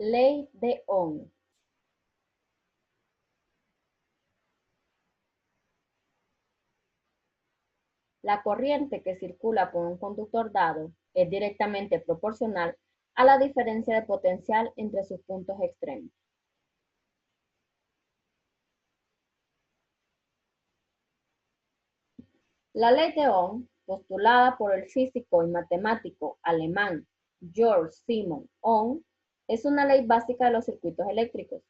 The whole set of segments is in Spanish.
Ley de Ohm. La corriente que circula por un conductor dado es directamente proporcional a la diferencia de potencial entre sus puntos extremos. La ley de Ohm, postulada por el físico y matemático alemán Georg Simon Ohm, es una ley básica de los circuitos eléctricos.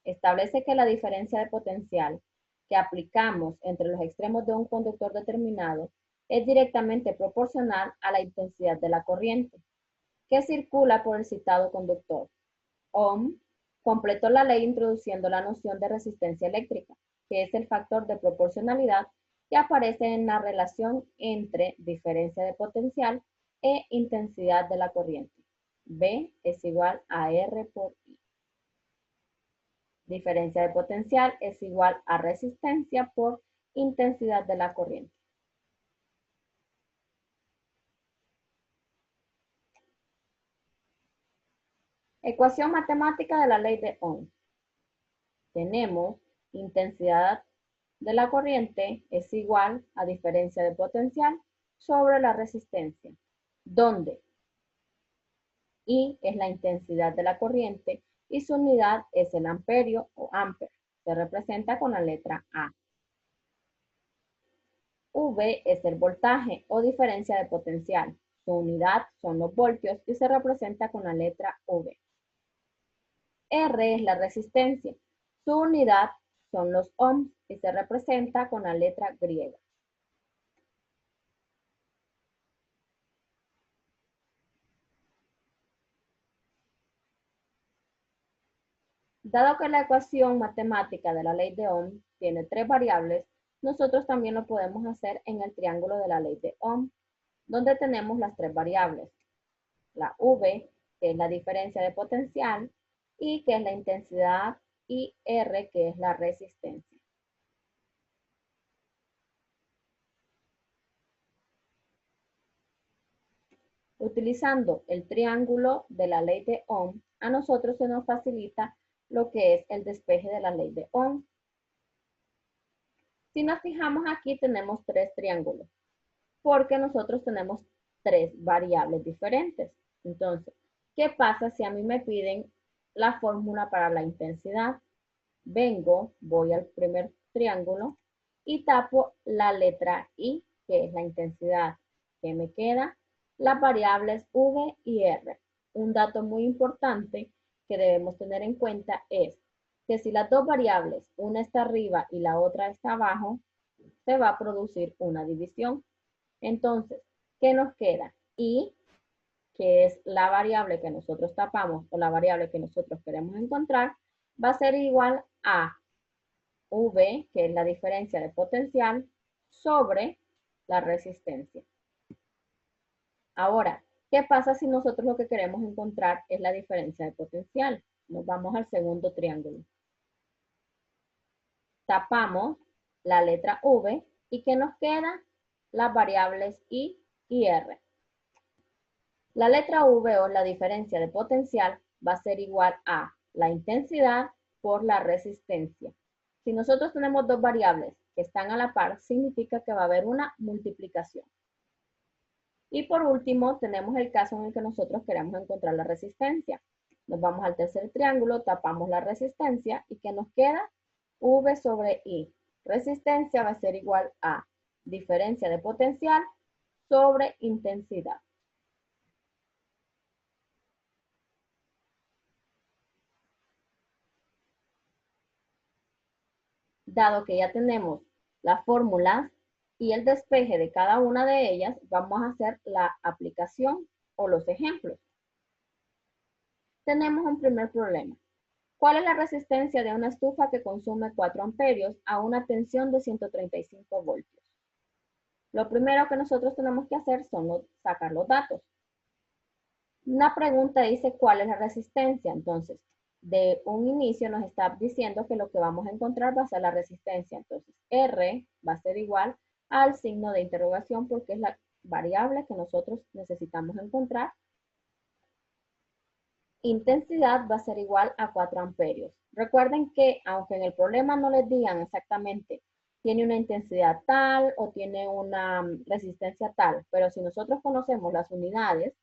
Establece que la diferencia de potencial que aplicamos entre los extremos de un conductor determinado es directamente proporcional a la intensidad de la corriente que circula por el citado conductor. Ohm completó la ley introduciendo la noción de resistencia eléctrica, que es el factor de proporcionalidad que aparece en la relación entre diferencia de potencial e intensidad de la corriente. V es igual a R por I. Diferencia de potencial es igual a resistencia por intensidad de la corriente. Ecuación matemática de la ley de Ohm. Tenemos intensidad de la corriente es igual a diferencia de potencial sobre la resistencia, donde I es la intensidad de la corriente y su unidad es el amperio o ampere. Se representa con la letra A. V es el voltaje o diferencia de potencial. Su unidad son los voltios y se representa con la letra V. R es la resistencia. Su unidad son los ohms y se representa con la letra griega. Dado que la ecuación matemática de la ley de Ohm tiene tres variables, nosotros también lo podemos hacer en el triángulo de la ley de Ohm, donde tenemos las tres variables. La V, que es la diferencia de potencial, I, que es la intensidad, y R, que es la resistencia. Utilizando el triángulo de la ley de Ohm, a nosotros se nos facilita lo que es el despeje de la ley de Ohm. Si nos fijamos aquí tenemos tres triángulos, porque nosotros tenemos tres variables diferentes. Entonces, ¿qué pasa si a mí me piden la fórmula para la intensidad? Voy al primer triángulo y tapo la letra I, que es la intensidad. ¿Qué me queda? Las variables V y R. Un dato muy importante que debemos tener en cuenta es que si las dos variables, una está arriba y la otra está abajo, se va a producir una división. Entonces, ¿qué nos queda? I, que es la variable que nosotros tapamos o la variable que nosotros queremos encontrar, va a ser igual a V, que es la diferencia de potencial, sobre la resistencia. Ahora, ¿qué pasa si nosotros lo que queremos encontrar es la diferencia de potencial? Nos vamos al segundo triángulo. Tapamos la letra V y ¿qué nos queda? Las variables I y R. La letra V o la diferencia de potencial va a ser igual a la intensidad por la resistencia. Si nosotros tenemos dos variables que están a la par, significa que va a haber una multiplicación. Y por último, tenemos el caso en el que nosotros queremos encontrar la resistencia. Nos vamos al tercer triángulo, tapamos la resistencia y ¿qué nos queda? V sobre I. Resistencia va a ser igual a diferencia de potencial sobre intensidad. Dado que ya tenemos las fórmulas y el despeje de cada una de ellas, vamos a hacer la aplicación o los ejemplos. Tenemos un primer problema. ¿Cuál es la resistencia de una estufa que consume 4 amperios a una tensión de 135 voltios? Lo primero que nosotros tenemos que hacer son sacar los datos. Una pregunta dice ¿cuál es la resistencia? Entonces, de un inicio nos está diciendo que lo que vamos a encontrar va a ser la resistencia. Entonces, R va a ser igual al signo de interrogación porque es la variable que nosotros necesitamos encontrar. intensidad va a ser igual a 4 amperios. Recuerden que aunque en el problema no les digan exactamente tiene una intensidad tal o tiene una resistencia tal, pero si nosotros conocemos las unidades,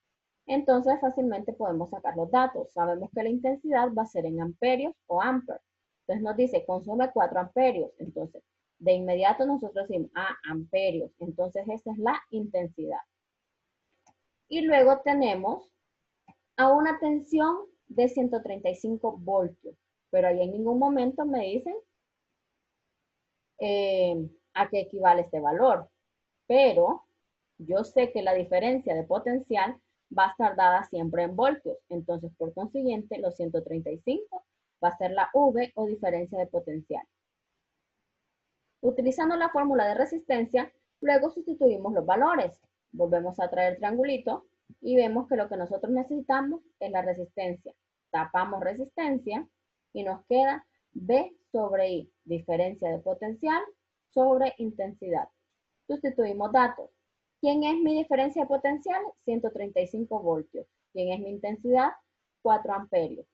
entonces fácilmente podemos sacar los datos. Sabemos que la intensidad va a ser en amperios o amperes. Entonces nos dice consume 4 amperios. Entonces de inmediato nosotros decimos amperios. Entonces esa es la intensidad. Y luego tenemos a una tensión de 135 voltios, pero ahí en ningún momento me dicen a qué equivale este valor. Pero yo sé que la diferencia de potencial va a estar dada siempre en voltios. Entonces, por consiguiente, los 135 va a ser la V o diferencia de potencial. Utilizando la fórmula de resistencia, luego sustituimos los valores. Volvemos a traer el triangulito y vemos que lo que nosotros necesitamos es la resistencia. Tapamos resistencia y nos queda V sobre I, diferencia de potencial sobre intensidad. Sustituimos datos. ¿Quién es mi diferencia de potencial? 135 voltios. ¿Quién es mi intensidad? 4 amperios.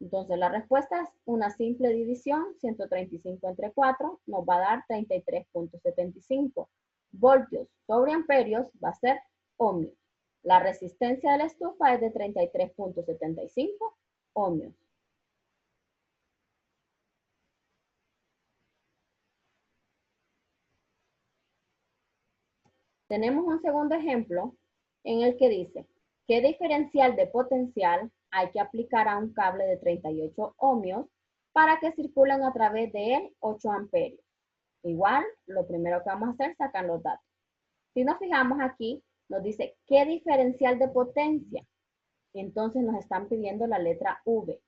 Entonces la respuesta es una simple división, 135 entre 4 nos va a dar 33.75. Voltios sobre amperios va a ser ohmios. La resistencia de la estufa es de 33.75 ohmios. Tenemos un segundo ejemplo en el que dice, ¿qué diferencial de potencial hay que aplicar a un cable de 38 ohmios para que circulen a través de él 8 amperios? Igual, lo primero que vamos a hacer es sacar los datos. Si nos fijamos aquí, nos dice, ¿qué diferencial de potencia? Entonces nos están pidiendo la letra V.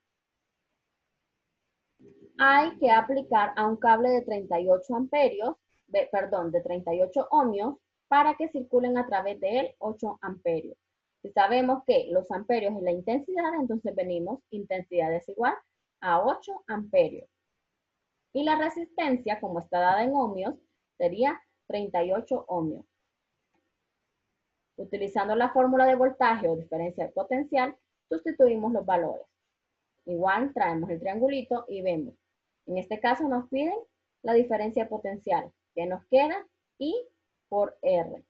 Hay que aplicar a un cable de 38 amperios, de 38 ohmios, para que circulen a través de él 8 amperios. Si sabemos que los amperios es la intensidad, entonces venimos, intensidad es igual a 8 amperios. Y la resistencia, como está dada en ohmios, sería 38 ohmios. Utilizando la fórmula de voltaje o diferencia de potencial, sustituimos los valores. Igual traemos el triangulito y vemos. En este caso nos piden la diferencia de potencial, que nos queda I por R.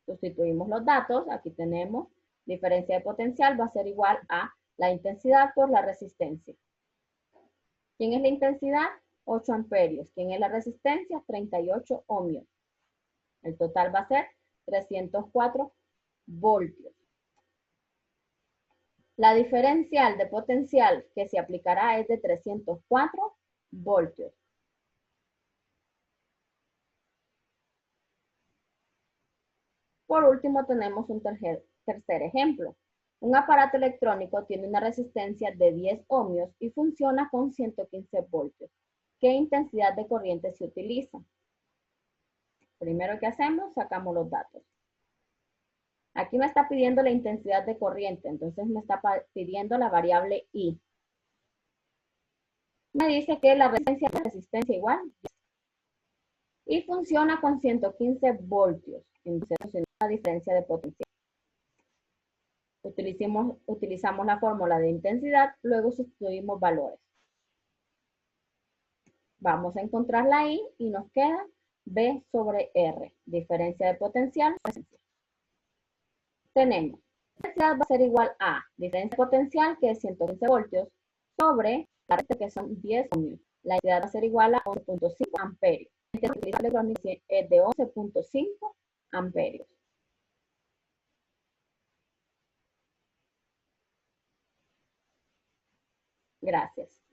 Sustituimos los datos, aquí tenemos diferencia de potencial va a ser igual a la intensidad por la resistencia. ¿Quién es la intensidad? 8 amperios. ¿Quién es la resistencia? 38 ohmios. El total va a ser 304 voltios. La diferencial de potencial que se aplicará es de 304 voltios. Por último, tenemos un tercer ejemplo. Un aparato electrónico tiene una resistencia de 10 ohmios y funciona con 115 voltios. ¿Qué intensidad de corriente se utiliza? Primero que hacemos, sacamos los datos. Aquí me está pidiendo la intensidad de corriente, entonces me está pidiendo la variable I. Me dice que la resistencia igual y funciona con 115 voltios. Entonces, una diferencia de potencial. Utilizamos la fórmula de intensidad, luego sustituimos valores. Vamos a encontrar la I y nos queda V sobre R, diferencia de potencial. Tenemos, la intensidad va a ser igual a diferencia de potencial, que es 115 voltios, sobre la resta, que son 10 ohmios. La intensidad va a ser igual a 11.5 amperios. La intensidad electrónica es de 11.5 amperios. Gracias.